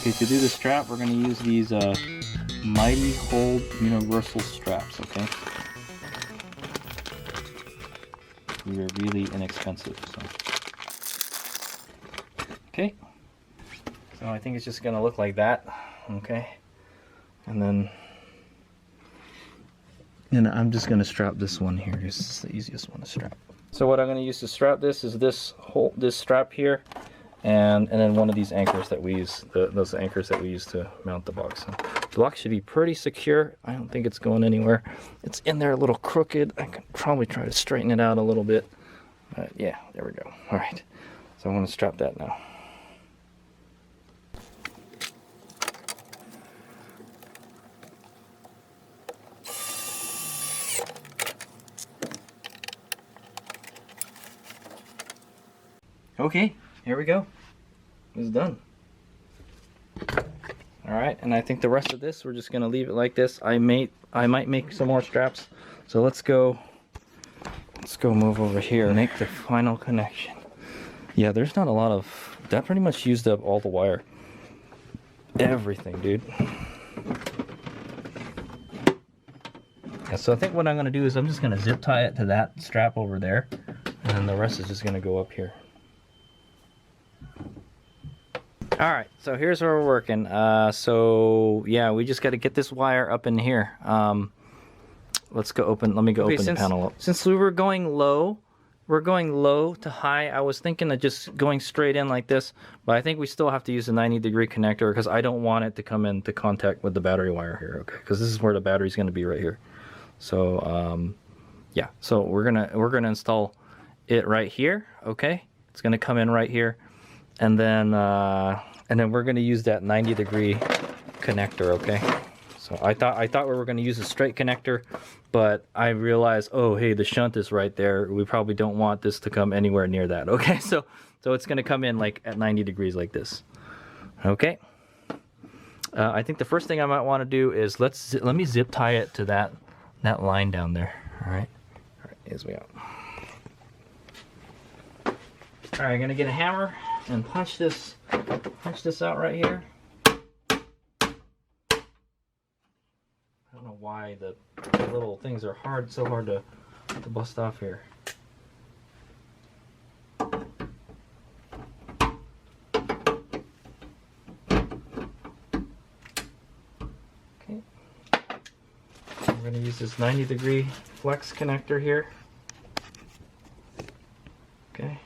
Okay, to do the strap, we're going to use these Mighty Hold universal straps, okay? These are really inexpensive, so. Okay. So I think it's just going to look like that, okay? And then I'm just going to strap this one here. This is the easiest one to strap. So what I'm going to use to strap this is this strap here, and then one of these anchors that we use, those anchors that we use to mount the box. So the box should be pretty secure. I don't think it's going anywhere. It's in there a little crooked. I can probably try to straighten it out a little bit. But yeah, there we go. All right. So I'm going to strap that now. Okay, here we go. It's done. Alright, and I think the rest of this, we're just gonna leave it like this. I might make some more straps. So let's go move over here and make the final connection. Yeah, there's not a lot of, that pretty much used up all the wire. Everything, dude. Yeah, so I think what I'm gonna do is I'm just gonna zip tie it to that strap over there, and then the rest is just gonna go up here. Alright, so here's where we're working. So yeah, we just got to get this wire up in here. Let's go open, let me go open the panel up. Since we were going low to high, I was thinking of just going straight in like this, but I think we still have to use a 90-degree connector because I don't want it to come into contact with the battery wire here, okay? Because this is where the battery's going to be right here. So yeah, so we're gonna install it right here, okay? It's going to come in right here. And then we're going to use that 90-degree connector, okay? So I thought we were going to use a straight connector, but I realized, oh, hey, the shunt is right there. We probably don't want this to come anywhere near that, okay? So it's going to come in like at 90 degrees like this, okay? I think the first thing I might want to do is let me zip tie it to that line down there, all right? All right, here's we go. All right, I'm going to get a hammer and punch this out right here. I don't know why the little things are so hard to bust off here. Okay. We're going to use this 90-degree flex connector here. Okay.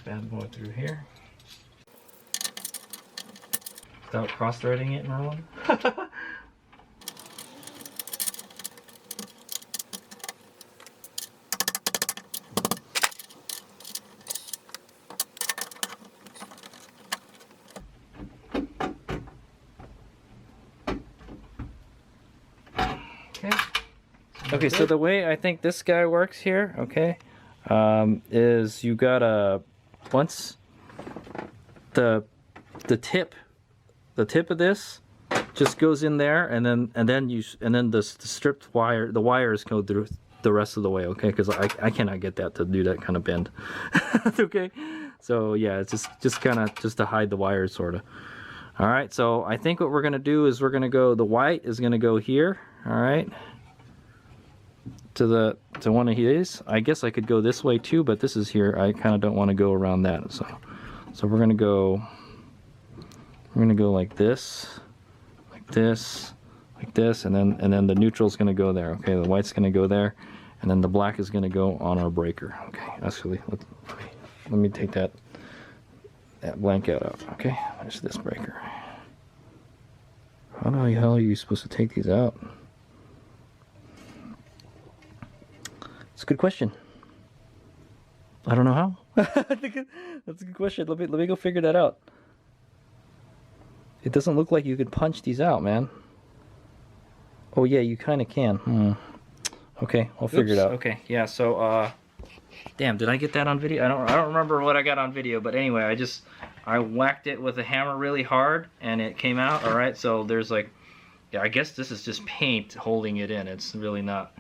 Bad boy through here without cross-threading it, Merlin. Okay, so the way I think this guy works here, okay, is you gotta, once the tip of this just goes in there, and then the stripped wire, the wires go through the rest of the way, okay? Because I cannot get that to do that kind of bend. Okay, so yeah, it's just kind of to hide the wires, sort of. All right, so I think what we're gonna do is we're gonna go, the white is gonna go here, all right, to one of these. I guess I could go this way too, but this is here. I kind of don't want to go around that, so we're gonna go like this, like this, like this, and then the neutral's gonna go there. Okay, the white's gonna go there, and then the black is gonna go on our breaker. Okay, actually, let me take that blanket out. Okay, there's this breaker. How the hell are you supposed to take these out? It's a good question. I don't know how. That's a good question. Let me go figure that out. It doesn't look like you could punch these out, man. Oh yeah, you kind of can. Okay, I'll figure it out. Okay, yeah. So, damn, did I get that on video? I don't remember what I got on video, but anyway, I whacked it with a hammer really hard, and it came out. All right, so there's like, yeah, I guess this is just paint holding it in. It's really not.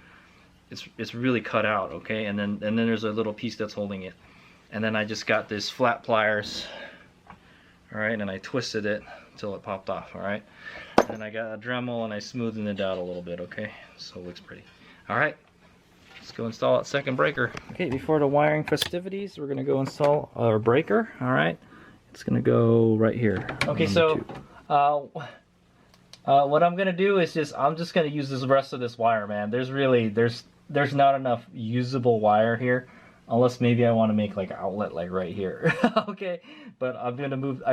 It's really cut out, okay, and then there's a little piece that's holding it, and then I just got this flat pliers All right, and I twisted it until it popped off. All right, and I got a Dremel and I smoothed it out a little bit. Okay, so it looks pretty. All right, let's go install that second breaker. Okay, before the wiring festivities, we're gonna go install our breaker. All right, it's gonna go right here. Okay, so what I'm gonna do is I'm just gonna use the rest of this wire, man. There's not enough usable wire here, unless maybe I want to make like an outlet like right here. Okay, but I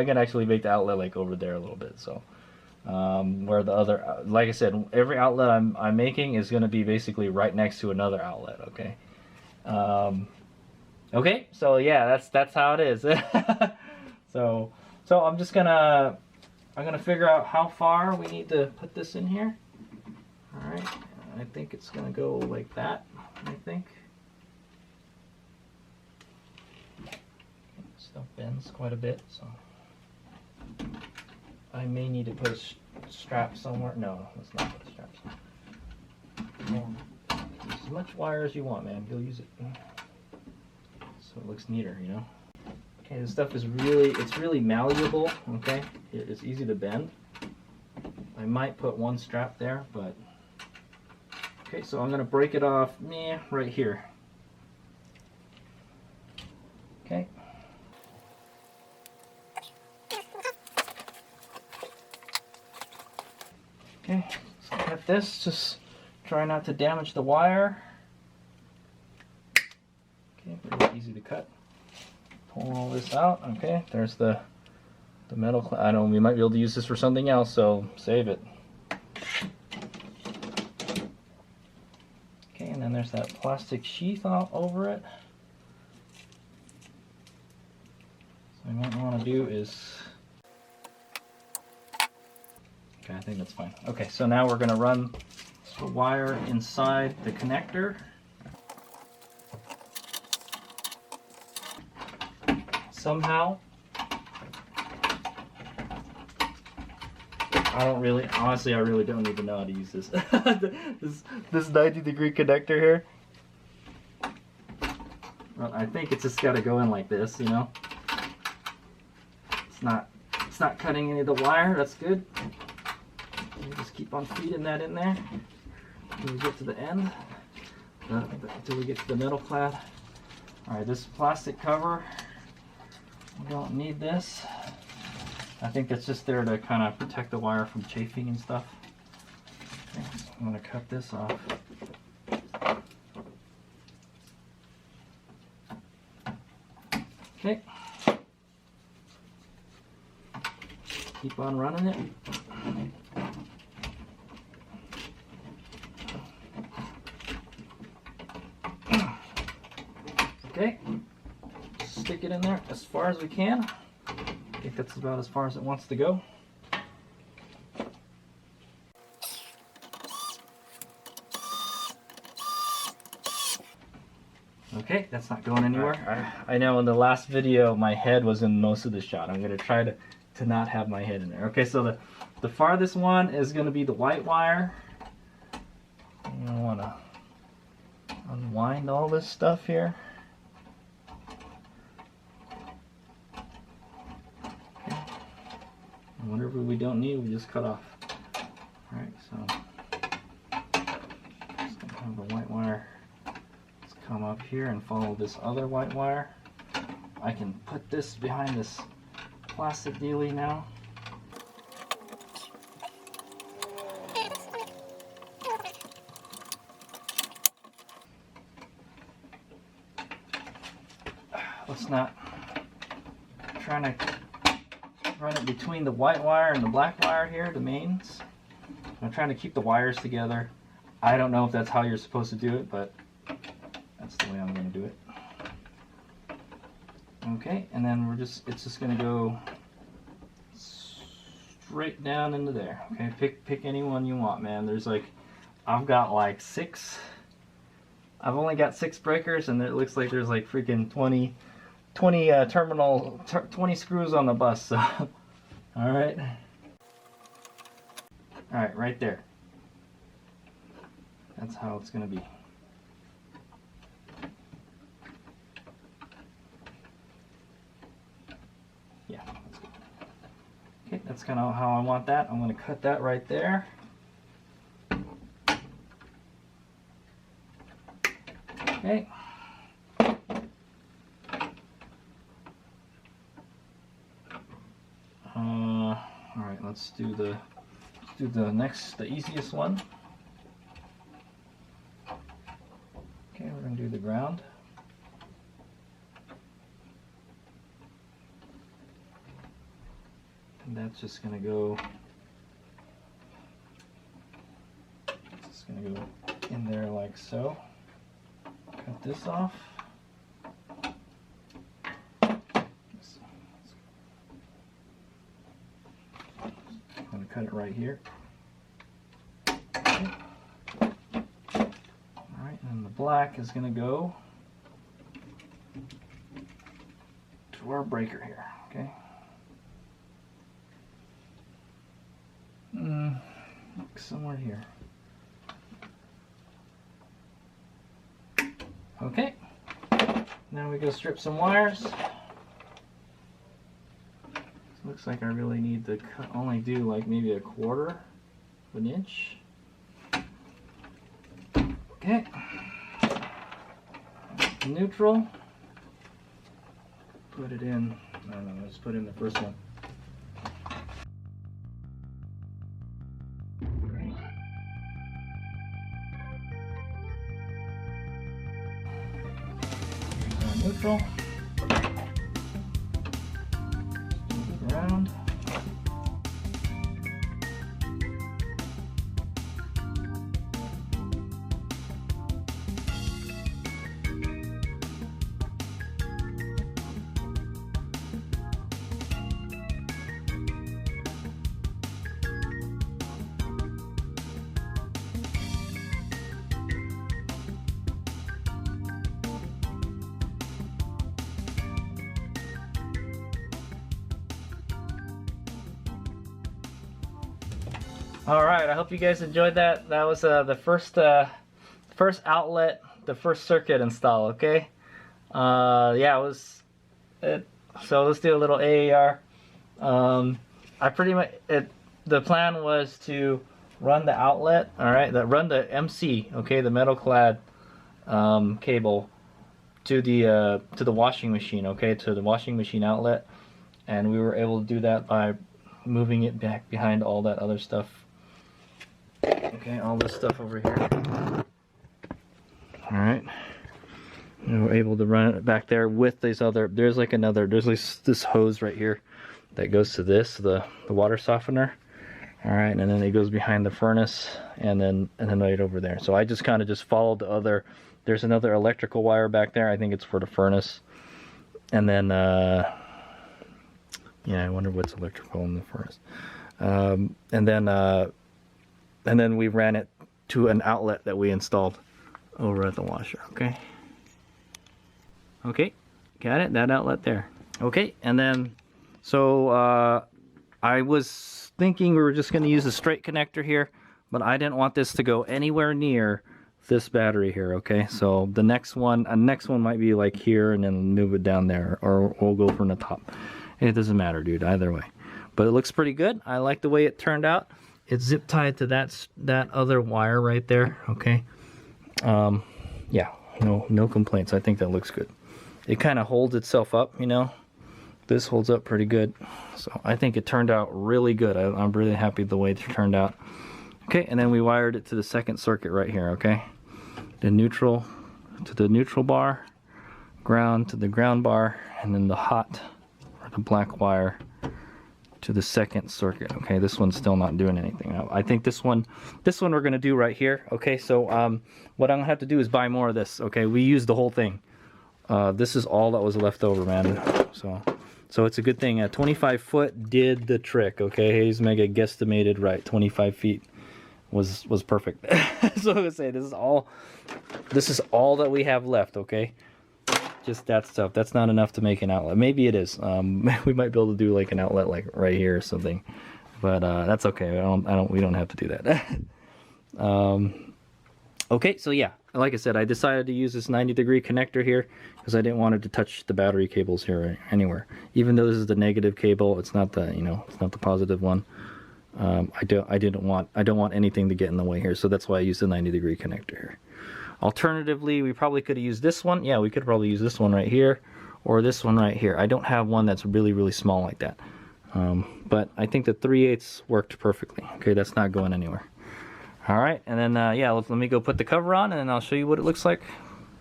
can actually make the outlet like over there a little bit. So where the other, like I said, every outlet I'm making is gonna be basically right next to another outlet. Okay. Okay, so yeah, that's how it is. So I'm gonna figure out how far we need to put this in here. All right, I think it's gonna go like that. I think stuff bends quite a bit, so I may need to put a strap somewhere. No, let's not put straps. Use as much wire as you want, man. You'll use it so it looks neater, you know. Okay, this stuff is really malleable, okay? It's easy to bend. I might put one strap there, but... Okay, so I'm gonna break it off, right here. Okay. Okay, let's cut this, just try not to damage the wire. Okay, very easy to cut. Pull all this out. Okay, there's the metal. I don't know, we might be able to use this for something else, so save it. Okay, and then there's that plastic sheath all over it. So what I might want to do is... Okay, I think that's fine. Okay, so now we're going to run the wire inside the connector. Somehow, honestly, I really don't even know how to use this. this 90-degree connector here. Well, I think it's just got to go in like this, you know. It's not cutting any of the wire. That's good. You just keep on feeding that in there until we get to the end. Until we get to the metal clad. All right, this plastic cover. We don't need this. I think that's just there to kind of protect the wire from chafing and stuff. Okay, so I'm going to cut this off. Okay. Keep on running it. Okay. Stick it in there as far as we can. I think that's about as far as it wants to go. Okay, that's not going anywhere. I know in the last video my head was in most of the shot. I'm going to try to not have my head in there. Okay, so the farthest one is going to be the white wire. I'm going to want to unwind all this stuff here. Whatever we don't need, we just cut off. Alright, so just gonna have the white wire. Let's come up here and follow this other white wire. I can put this behind this plastic dealie now. Let's not trying to run it between the white wire and the black wire here, the mains. I'm trying to keep the wires together. I don't know if that's how you're supposed to do it, but that's the way I'm going to do it. Okay, and then it's just going to go straight down into there. Okay, pick any one you want, man. There's like, I've got like 6. I've only got 6 breakers, and it looks like there's like freaking 20 20 screws on the bus. So, all right, right there. That's how it's gonna be. Yeah, that's good. That's kind of how I want that. I'm going to cut that right there. Okay. All right, let's do the easiest one. Okay, we're going to do the ground. And that's just going to go in there like so. Cut this off. I'm going to cut it right here. Okay. Alright, and the black is going to go to our breaker here. Okay. Somewhere here. Okay, now we go strip some wires. Looks like I really need to only do like maybe 1/4 of an inch. Okay, neutral. Put it in. I don't know. Let's put in the first one. Neutral. Move it around. All right, I hope you guys enjoyed that. That was the first outlet, the first circuit install. Okay, yeah, it was it. So let's do a little AAR. I pretty much the plan was to run the outlet. All right, run the MC. Okay, the metal clad cable to the washing machine. Okay, to the washing machine outlet, and we were able to do that by moving it back behind all that other stuff. Okay, all this stuff over here. Alright. And we're able to run it back there with these other, there's like this hose right here that goes to this, the water softener. Alright, and then it goes behind the furnace and then right over there. So I just kind of followed the other, there's another electrical wire back there. I think it's for the furnace. And then, yeah, I wonder what's electrical in the furnace. And then we ran it to an outlet that we installed over at the washer. Okay. Okay, got it. That outlet there. Okay, and then so I was thinking we were just going to use a straight connector here, but I didn't want this to go anywhere near this battery here. Okay, so the next one might be like here, and then move it down there, or we'll go from the top. It doesn't matter, dude. Either way, but it looks pretty good. I like the way it turned out. It's zip tied to that other wire right there. Okay. Yeah, no complaints. I think that looks good. It kind of holds itself up, you know. This holds up pretty good. So I think it turned out really good. I'm really happy the way it turned out. Okay, and then we wired it to the second circuit right here. Okay, the neutral to the neutral bar, ground to the ground bar, and then the hot or the black wire to the second circuit. Okay, this one's still not doing anything. I think this one we're gonna do right here. Okay, so what I'm gonna have to do is buy more of this. Okay, we used the whole thing. This is all that was left over, man. So it's a good thing. 25 foot did the trick. Okay, HadesOmega guesstimated right. 25 feet was perfect. So I would say this is all that we have left. Okay. Just that stuff. That's not enough to make an outlet. Maybe it is. We might be able to do like an outlet like right here or something, but that's okay. We don't have to do that. Okay, so yeah, like I said, I decided to use this 90-degree connector here because I didn't want it to touch the battery cables here anywhere. Even though this is the negative cable, it's not the, you know, it's not the positive one. I don't want anything to get in the way here, so that's why I used the 90-degree connector here. Alternatively, we probably could have used this one. Yeah, we could probably use this one right here or this one right here. I don't have one that's really, really small like that. But I think the 3/8 worked perfectly. Okay, that's not going anywhere. All right, and then yeah, let me go put the cover on, and then I'll show you what it looks like.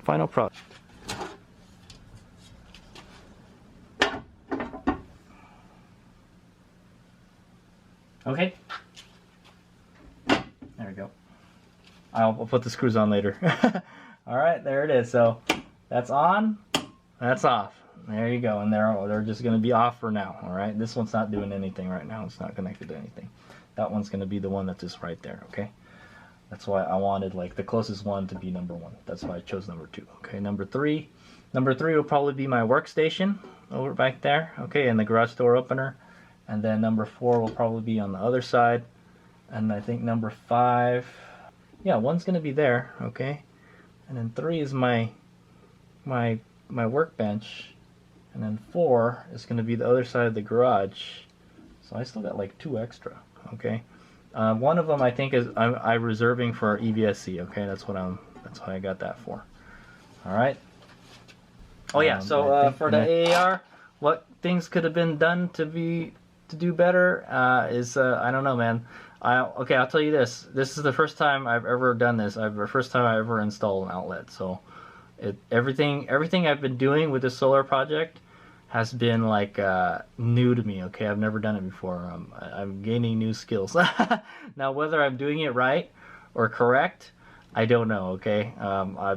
Final product. Okay. There we go. I'll put the screws on later. All right, there it is. So that's on, that's off. There you go, and they're just going to be off for now. All right, this one's not doing anything right now. It's not connected to anything. That one's going to be the one that's just right there. Okay. That's why I wanted like the closest one to be number 1. That's why I chose number 2. Okay, number 3 will probably be my workstation over back there. Okay, and the garage door opener. And then number 4 will probably be on the other side. And I think number 5, yeah, 1's gonna be there. Okay, and then 3 is my workbench, and then 4 is gonna be the other side of the garage. So I still got like 2 extra. Okay. One of them I think is I'm reserving for EVSC. Okay, that's what I got that for. All right. Oh yeah. So for the AAR, what things could have been done to do better is I don't know, man. I'll tell you this. This is the first time I've ever done this. The first time I ever installed an outlet. So everything I've been doing with this solar project has been like new to me. Okay, I've never done it before. I'm gaining new skills. Now whether I'm doing it right or correct, I don't know. Okay, I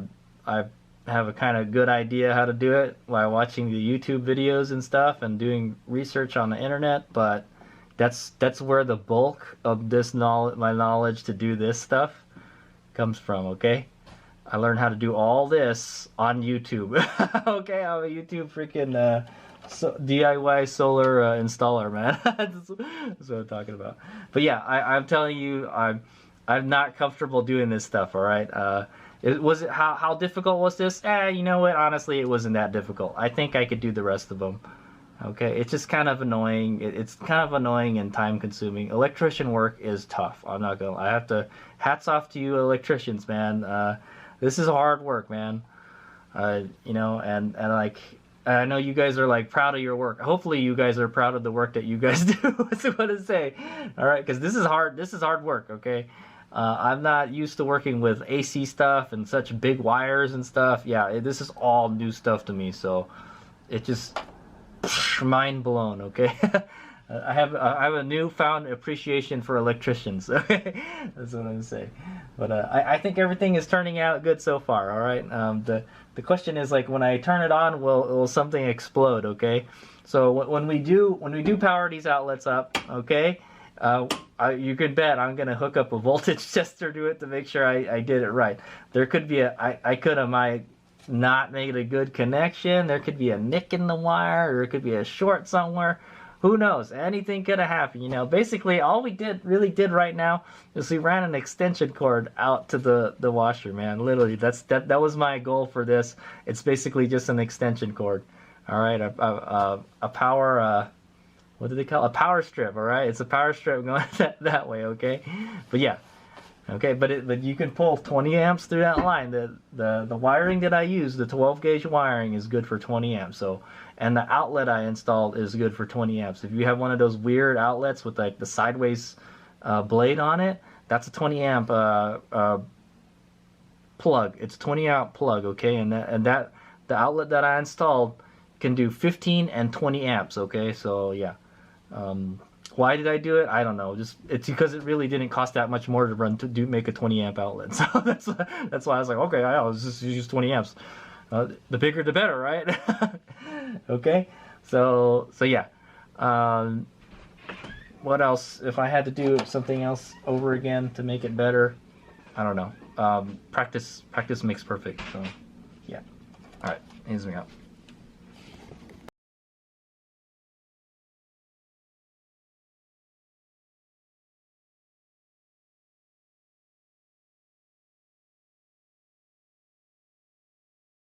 have a kind of good idea how to do it by watching the YouTube videos and stuff and doing research on the internet, but that's where the bulk of this my knowledge to do this stuff comes from. Okay, I learned how to do all this on YouTube. Okay, I'm a YouTube freaking DIY solar installer, man. That's what I'm talking about. But yeah, I'm telling you, I'm not comfortable doing this stuff. All right. How difficult was this? You know what? Honestly, it wasn't that difficult. I think I could do the rest of them. Okay, it's just kind of annoying. It's kind of annoying and time consuming. Electrician work is tough. I'm not gonna. I have to. Hats off to you, electricians, man. This is hard work, man. You know, and like. I know you guys are like proud of your work. Hopefully you guys are proud of the work that you guys do. That's what I say. All right, because this is hard. This is hard work. Okay, I'm not used to working with AC stuff and such big wires and stuff. Yeah, this is all new stuff to me. So it just mind blown. Okay, I have a newfound appreciation for electricians. Okay, that's what I'm saying. But I think everything is turning out good so far. All right. The question is, like, when I turn it on, will something explode? Okay, so when we do power these outlets up, okay, you could bet I'm gonna hook up a voltage tester to it to make sure I did it right. There could be I could have not made a good connection. There could be a nick in the wire, or it could be a short somewhere. Who knows? Anything could have happened, you know. Basically, all we really did right now is we ran an extension cord out to the washer, man. Literally, that was my goal for this. It's basically just an extension cord. All right, a power what do they call it? A power strip? All right, it's a power strip going that way. Okay, but yeah. Okay, but you can pull 20 amps through that line. The wiring that I use, the 12 gauge wiring, is good for 20 amps. So, and the outlet I installed is good for 20 amps. If you have one of those weird outlets with like the sideways blade on it, that's a 20 amp plug. It's a 20 amp plug. Okay, and the outlet that I installed can do 15 and 20 amps. Okay, so yeah. Why did I do it? I don't know. It's because it really didn't cost that much more to make a 20 amp outlet. So that's why I was like, okay, I'll just use 20 amps. The bigger the better, right? Okay. So yeah. What else? If I had to do something else over again to make it better, I don't know. Practice makes perfect. So yeah. All right. Hands me out.